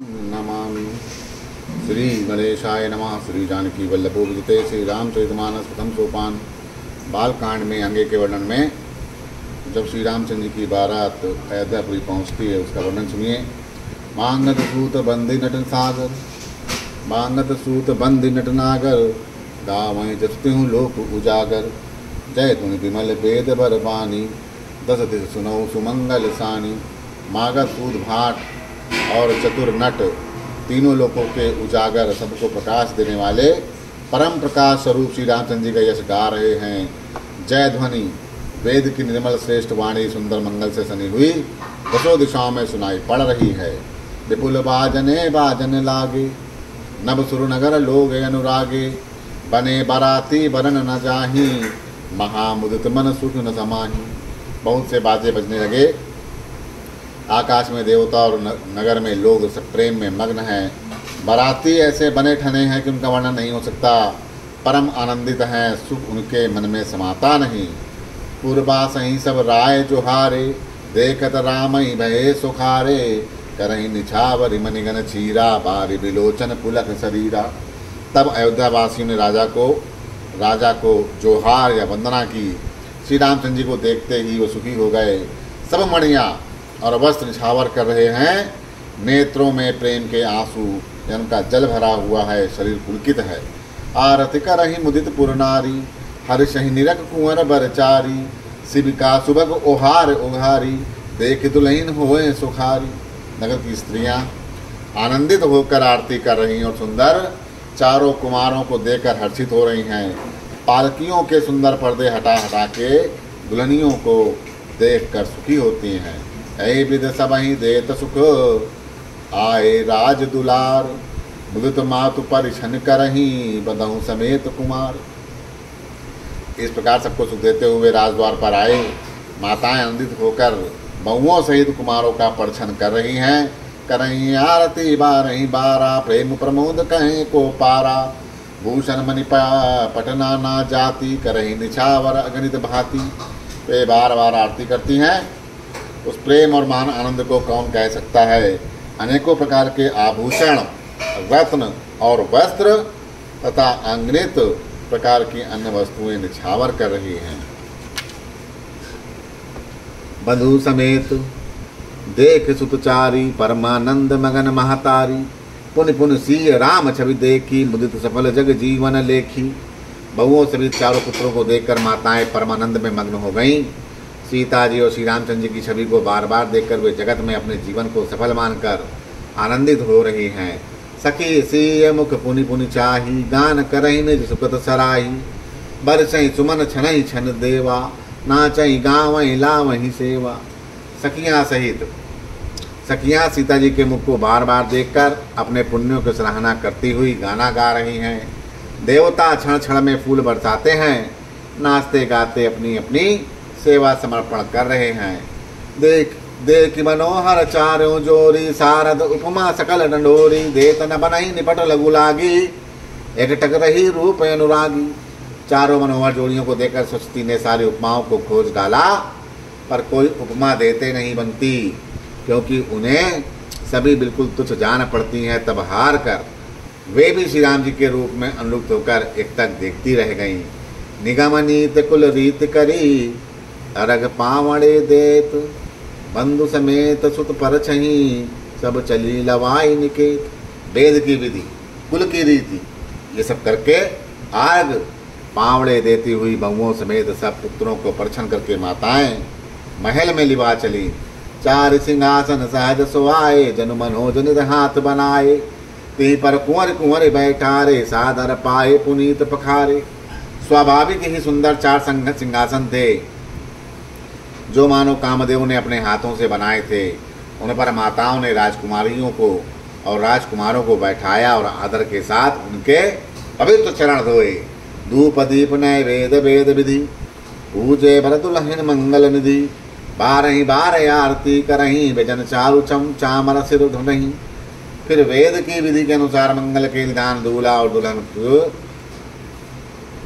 नमामि। श्री गणेशाय नमः। श्री जानकी वल्लभो विजिते श्री रामचरितमानस प्रथम सोपान। बालकांड में अंगे के वर्णन में जब श्री रामचंद्र जी की बारात अयोध्यापुरी पहुँचती है उसका वर्णन सुनिए। मांगत सूत बंदी नटन सागर, मांगत सूत बंदी नटनागर, गावई जसत्यु लोक उजागर, जय तुनि विमल वेद बर बानी, दस दिस सुनौ सुमंगल सानी। मागत सूत भाट और चतुर नट तीनों लोगों के उजागर सबको प्रकाश देने वाले परम प्रकाश स्वरूप श्री रामचंद्र जी का यश गा रहे हैं। जय ध्वनि वेद की निर्मल श्रेष्ठ वाणी सुंदर मंगल से सनी हुई दसों दिशाओं में सुनाई पड़ रही है। विपुल बाजने बाजन लागे, नभ सुर नगर लोग अनुरागे, बने बराती बरन न जाही, महामुदित मन सुख न समाही। बहुत से बाजे बजने लगे। आकाश में देवता और नगर में लोग सब प्रेम में मग्न हैं। बाराती ऐसे बने ठने हैं कि उनका वर्णन नहीं हो सकता। परम आनंदित हैं, सुख उनके मन में समाता नहीं। पूर्वा सही सब राय जोहारे, देखत राम ही भये सुखारे, करही निछावरी मनिगन चीरा, बारी बिलोचन पुलक शरीरा। तब अयोध्या वासियों ने राजा को जोहार या वंदना की। श्री रामचंद्र जी को देखते ही वो सुखी हो गए। सब मणियाँ और वस्त्र निछावर कर रहे हैं। नेत्रों में प्रेम के आंसू उनका जल भरा हुआ है, शरीर पुलकित है। आरति करहि मुदित पुरनारी, हर्षहि निरख कुंवर बरचारी, शिव का सुभग ओहार उघारी, देख दुल्हन होए सुखारी। नगर की स्त्रियां आनंदित होकर आरती कर रही और सुंदर चारों कुमारों को देखकर हर्षित हो रही हैं। पालकियों के सुंदर पर्दे हटा हटा के दुल्हनियों को देखकर सुखी होती हैं। ऐ विद सबहि देत सुख, आए राज दुलार, मुदित मातु परिछन करही, बधहु समेत कुमार। इस प्रकार सबको सुख देते हुए राजद्वार पर आए। माताएं आनंदित होकर बहुओं सहित कुमारों का परिछन कर रही हैं। करही आरती बारही बारा, प्रेम प्रमोद कहें को पारा, भूषण मणि पटना ना जाति, करही निछावर अगणित भांति। वे बार बार आरती करती हैं। उस प्रेम और महान आनंद को कौन कह सकता है। अनेकों प्रकार के आभूषण, रत्न और वस्त्र तथा अगणित प्रकार की अन्य वस्तुएं निछावर कर रही हैं। बंधु समेत देख सुतचारी, परमानंद मगन महतारी, पुन पुन सिय राम छवि देखी, मुदित सफल जग जीवन लेखी। बहुओं समेत चारों पुत्रों को देखकर माताएं परमानंद में मग्न हो गईं। सीता जी और श्री रामचंद्र जी की छवि को बार बार देखकर वे जगत में अपने जीवन को सफल मानकर आनंदित हो रही हैं। सखी सीय मुख पुनि पुनि चाही, गान करहि निज सुखत सराही, बरसई सुमन छनहि छन देवा, नाचई गावई लावहि सेवा। सखियां सीता जी के मुख को बार बार देखकर अपने पुण्यों की सराहना करती हुई गाना गा रही हैं। देवता क्षण क्षण में फूल बरसाते हैं, नाचते गाते अपनी अपनी सेवा समर्पण कर रहे हैं। देख देख मनोहर चारों जोरी, सारद उपमा सकल डंडोरी, देत न बनई निपट लघु लागी, एकटक रही रूप अनुरागी। चारों मनोहर जोड़ियों को देखकर सुचती ने सारी उपमाओं को खोज डाला, पर कोई उपमा देते नहीं बनती, क्योंकि उन्हें सभी बिल्कुल तुच्छ जान पड़ती हैं। तब हार कर वे भी श्री राम जी के रूप में अनुलुप्त होकर एकटक देखती रह गईं। निगम नीत कुल रीत करी, अरग पावड़े देत, बंधु समेत सुत पर छही, सब चली लवाई निकेत। वेद की विधि, कुल की रीति, ये सब करके आग पावड़े देती हुई बहुओं समेत सब पुत्रों को परछन करके माताएं महल में लिवा चली। चार सिंहासन सहज सोआए, जनु मनोज निध हाथ बनाए, ती पर कुंवर कुंवर बैठारे, सादर पाए पुनीत पखारे। स्वाभाविक ही सुंदर चार सिंहासन थे, जो मानो कामदेव ने अपने हाथों से बनाए थे। उन पर माताओं ने राजकुमारियों को और राजकुमारों को बैठाया और आदर के साथ उनके पवित्र चरण धोए। धूप दीप नैवेद वेद विधि, पूजे भर दुल्हन मंगल निधि, बारही बार आरती करही, व्यजन चारु चम चामर सिर धुनहि। फिर वेद की विधि के अनुसार मंगल के निदान दूल्हा और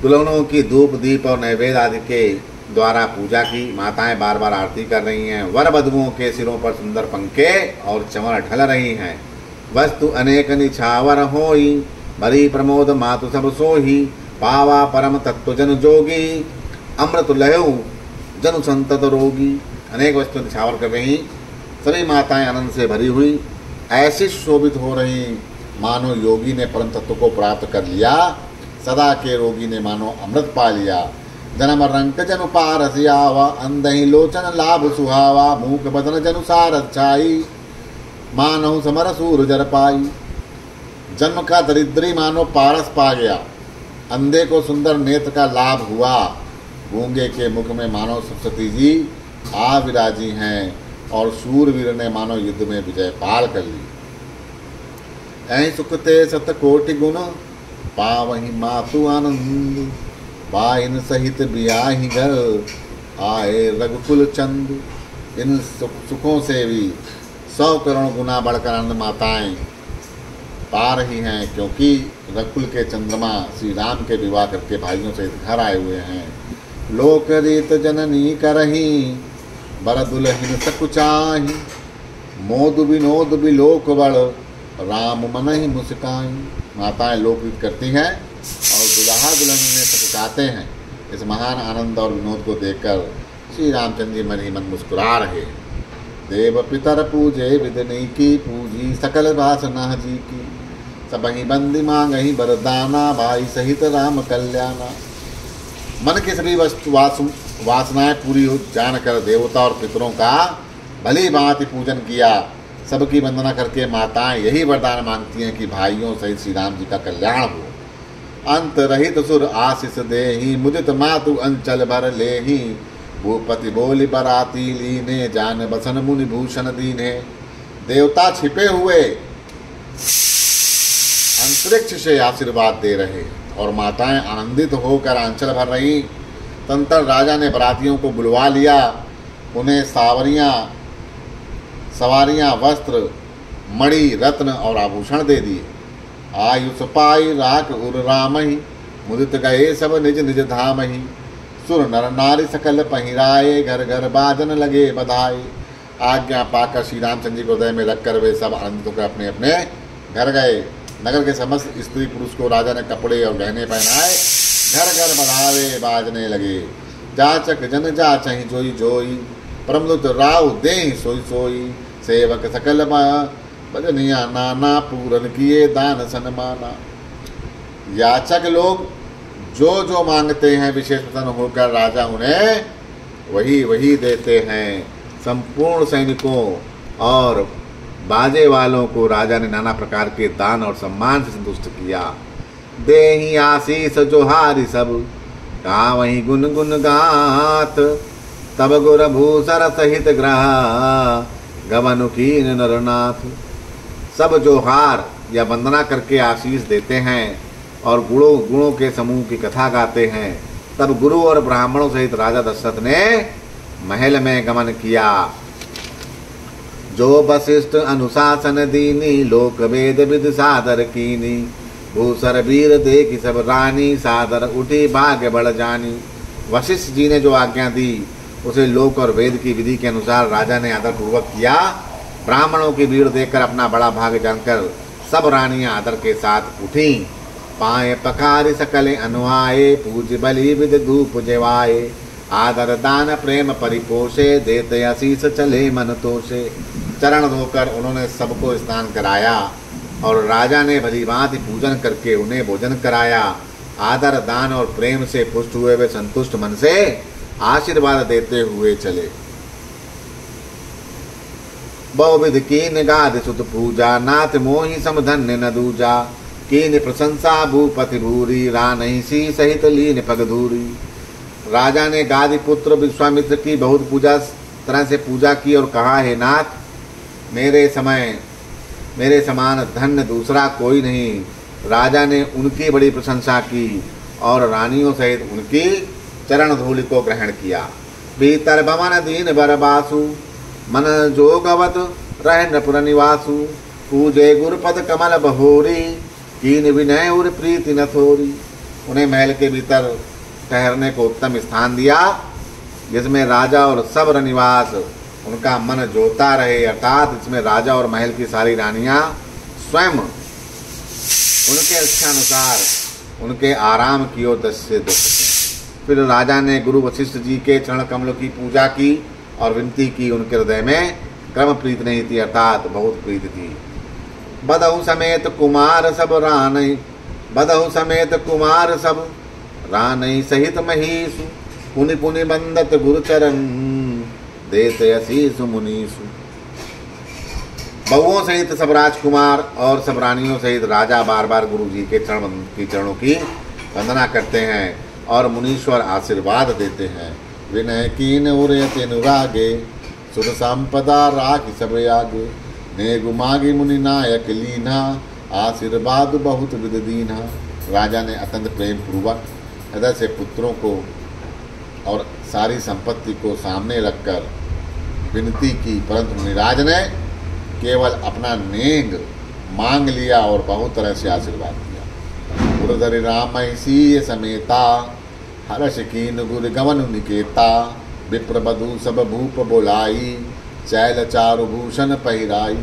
दुल्हनों की धूप दीप और नैवेद्य आदि के द्वारा पूजा की। माताएं बार बार आरती कर रही हैं। वर वधुओं के सिरों पर सुंदर पंखे और चंवर ढल रही हैं। वस्तु अनेक निछावर होई, भरी प्रमोद मातु सब सोही, पावा परम तत्व जन जोगी, अमृत लहु जनु संतत रोगी। अनेक वस्तु निछावर कर रही, सभी माताएं आनंद से भरी हुई, ऐसी शोभित हो रही मानो योगी ने परम तत्व को प्राप्त कर लिया, सदा के रोगी ने मानो अमृत पा लिया। जन्म रंक जनु पारस आवा, अंधहि लोचन लाभ सुहावा, मूक बदन जनु सारथ छाई, मानहु समर सूर जर पाई। जन्म का दरिद्री मानो पारस पा गया, अंधे को सुंदर नेत्र का लाभ हुआ, गूंगे के मुख में मानो सरस्वती जी आ विराजी हैं, और शूरवीर ने मानो युद्ध में विजय पाल कर ली। ऐ सुखते सत कोटि गुण, पावहि मातु आनंद, पाइन सहित बियाहि घर, आए रघुकुल चंद। इन सुखों से भी 100 करोड़ गुना बढ़कर आनंद माताएं पा रही हैं, क्योंकि रघुकुल के चंद्रमा श्री राम के विवाह करके भाइयों से घर आए हुए हैं। लोक रीत जननी करही, बर दुलहिन सकुचाही, मोद विनोद बिलोक बड़, राम मन ही मुस्काई। माताएं लोकरीत करती हैं और दुल्हा दुल्हन में सकुचाते हैं। इस महान आनंद और विनोद को देखकर श्री रामचंद्र जी मन ही मन मुस्कुरा रहे। देव पितर पूजे विदनी की, पूजी सकल वासना जी की, सबही बंदी मांगही बरदाना, भाई सहित राम कल्याणा। मन की सभी वासनाएं पूरी हो जानकर देवता और पितरों का भली भांति पूजन किया। सबकी वंदना करके माताएं यही वरदान मांगती हैं कि भाइयों सहित श्री राम जी का कल्याण हो। अंत रहित सुर आशीष देहि, मुदित मातु अंचल भर लेहि, भूपति बोली बराती लीने, जान बसन मुनि भूषण दीने। देवता छिपे हुए अंतरिक्ष से आशीर्वाद दे रहे और माताएं आनंदित होकर आंचल भर रही। तंत्र राजा ने बरातियों को बुलवा लिया, उन्हें सवारियां वस्त्र मणि रत्न और आभूषण दे दिए। आयुष पाई राख उर रामहि, मुदित गए सब निज निज धामहि, सुर नर नारी सकल पहिराए, घर घर बाजन लगे बधाई। आज्ञा पाकर श्री रामचंद्र जी को हृदय में रखकर वे सब आनंदित होकर अपने अपने घर गए। नगर के समस्त स्त्री पुरुष को राजा ने कपड़े और गहने पहनाए, घर घर बधावे बाजने लगे। जाचक जन जाचहि जोई जोई, प्रमदुत राव देहि सोई सोई, सेवक सकल भजनिया नाना, पूरन किए दान सन्माना। याचक लोग जो जो मांगते हैं विशेष प्रसन्न होकर राजा उन्हें वही वही देते हैं। संपूर्ण सैनिकों और बाजे वालों को राजा ने नाना प्रकार के दान और सम्मान से संतुष्ट किया। देहि आशीष जोहारी सब, गावहि गुन गुन गात, तब गुर भूसर सहित ग्रह, गवन कीन नरनाथ। सब जोहार या वंदना करके आशीष देते हैं और गुणों के समूह की कथा गाते हैं। तब गुरु और ब्राह्मणों सहित राजा दशरथ ने महल में गमन किया। जो वशिष्ठ अनुशासन दीनी, लोक वेद विद सादर कीनी, भूसर वीर देखी सब रानी, सादर उठी भाग्य बढ़ जानी। वशिष्ठ जी ने जो आज्ञा दी उसे लोक और वेद की विधि के अनुसार राजा ने आदर पूर्वक किया। ब्राह्मणों की भीड़ देखकर अपना बड़ा भाग्य जानकर सब रानियां आदर के साथ उठी। पाए पखारी सकले अनुआए, पूज बलि विद धूप जेवाए, आदर दान प्रेम परिपोषे, देते आशीष चले मन तोषे। चरण धोकर उन्होंने सबको स्नान कराया और राजा ने भली भांति पूजन करके उन्हें भोजन कराया। आदर दान और प्रेम से पुष्ट हुए वे संतुष्ट मन से आशीर्वाद देते हुए चले। बहुविध कीन गाद सुत पूजा, नाथ मोहि समधन्य न दूजा, कीन प्रशंसा भूपति भूरी, रानहि सी सहित लीन पगधूरी। राजा ने गादी पुत्र विश्वामित्र की बहुत तरह से पूजा की और कहा, हे नाथ, मेरे समान धन्य दूसरा कोई नहीं। राजा ने उनकी बड़ी प्रशंसा की और रानियों सहित उनकी चरण धूलि को ग्रहण किया। भीतर भवन दीन बरबासु, मन जोगवत रह नपुर निवासु, पूजे गुरुपद कमल बहोरी, कीन विनय और प्रीति न थोरी। उन्हें महल के भीतर ठहरने को उत्तम स्थान दिया जिसमें राजा और सब निवास उनका मन जोता रहे, अर्थात इसमें राजा और महल की सारी रानियां स्वयं उनके इच्छानुसार उनके आराम की ओर दृष्टि से देख सकें। फिर राजा ने गुरु वशिष्ठ जी के चरण कमलों की पूजा की और विनती की। उनके हृदय में क्रम प्रीत नहीं थी, अर्थात बहुत प्रीत थी। बदहु समेत कुमार सब रानई, बदहु समेत कुमार सब रानई सहित महीसु, पुनि पुनि बंदत गुरुचरण देते असीसु मुनीसु। बहुओं सहित सब राजकुमार और सब रानियों सहित राजा बार बार गुरु जी के चरणों की वंदना करते हैं और मुनीश्वर आशीर्वाद देते हैं। विनय कीन उरयते अनुरागे, सुर संपदा राखी सब आगे, ने गुमागी मुनि नायक लीना, आशीर्वाद बहुत विद दीना। राजा ने अत्यंत प्रेम पूर्वक हृदय से पुत्रों को और सारी संपत्ति को सामने रखकर विनती की, परंतु मुनिराज ने केवल अपना नेंग मांग लिया और बहुत तरह से आशीर्वाद दिया। गुरुधरि राम सी समेता, हर्ष कीन गुरु गमन निकेता, विप्र बधु सब भूप बोलाई, चैल चारु भूषण पहिराई।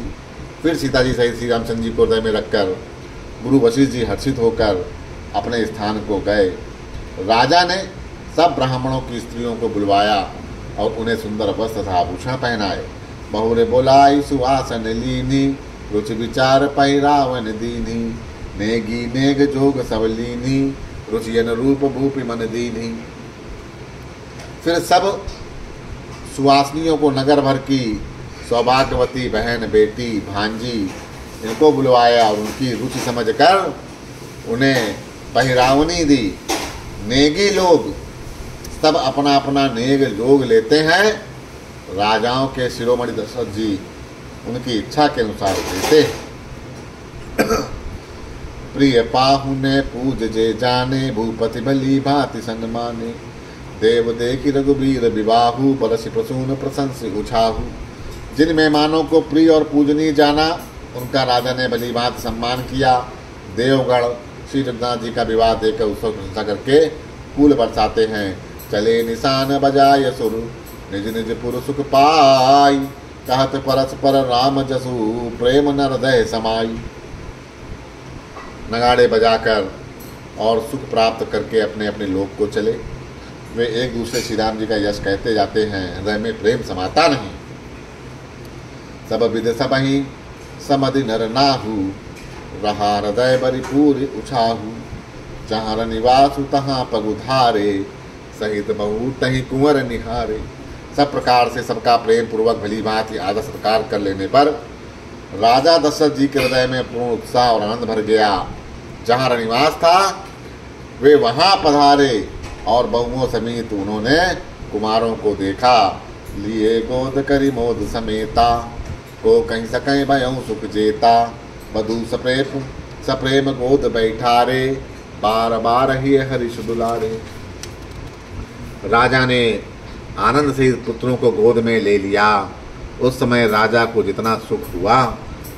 फिर सीता जी सहित श्री रामचंद्र जी को हृदय में रखकर गुरु वशिष्ठ जी हर्षित होकर अपने स्थान को गए। राजा ने सब ब्राह्मणों की स्त्रियों को बुलवाया और उन्हें सुंदर वस्त्र तथा आभूषण पहनाए। बहुरे बोलाई सुवासन लीनी, रुच विचार पहिरावन दीनी, नेगी नेग जोग सबलीनी, रुचियन रूप भूपि मन दीनी। फिर सब सुवासनियों को नगर भर की सौभाग्यवती बहन, बेटी, भांजी इनको बुलवाया और उनकी रुचि समझकर उन्हें पहिरावनी दी। नेगी लोग सब अपना अपना नेग जोग लेते हैं। राजाओं के शिरोमणि दशरथ जी उनकी इच्छा के अनुसार देते हैं। प्रिय पाहुने पूज जे जाने, भूपति बलि भांति सन्माने, देव देखी रघुबीर विवाहु, बरसि प्रसून प्रशंसि उछाहु। जिन मेहमानों को प्रिय और पूजनीय जाना उनका राजा ने भली भांति सम्मान किया। देवगण श्री जगन्नाथ जी का विवाह देखकर उत्सव प्रशंसा करके फूल बरसाते हैं। चले निशान बजाय सुर, निज निज पुर सुख पाई, कहत परस्पर राम जसु, प्रेम न हृदय समाई। नगाड़े बजाकर और सुख प्राप्त करके अपने अपने लोक को चले। वे एक दूसरे श्री राम जी का यश कहते जाते हैं, हृदय में प्रेम समाता नहीं। सब विध सबहि समधि नर नाहु, रहा हृदय बरिपूर उछाहु। जहाँ रनिवासु तहाँ पगुधारे, सहित बहु तही कुंवर निहारे। सब प्रकार से सबका प्रेम पूर्वक भली भांति आदर सत्कार कर लेने पर राजा दशरथ जी के हृदय में पूर्ण उत्साह और आनंद भर गया। जहाँ रनिवास था वे वहाँ पधारे और बहुओं समेत उन्होंने कुमारों को देखा। लिए गोद करी मोद समेता, को कहीं सकें भयं सुख जेता। बधु सप्रेम गोद बैठारे, बार बार ही हरिष दुलारे। राजा ने आनंद से पुत्रों को गोद में ले लिया। उस समय राजा को जितना सुख हुआ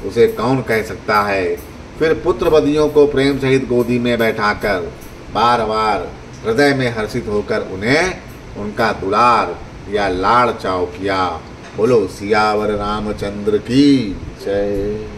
उसे कौन कह सकता है। फिर पुत्र बदियों को प्रेम सहित गोदी में बैठाकर बार बार हृदय में हर्षित होकर उन्हें उनका दुलार या लाड़ चाव किया। बोलो सियावर रामचंद्र की जय।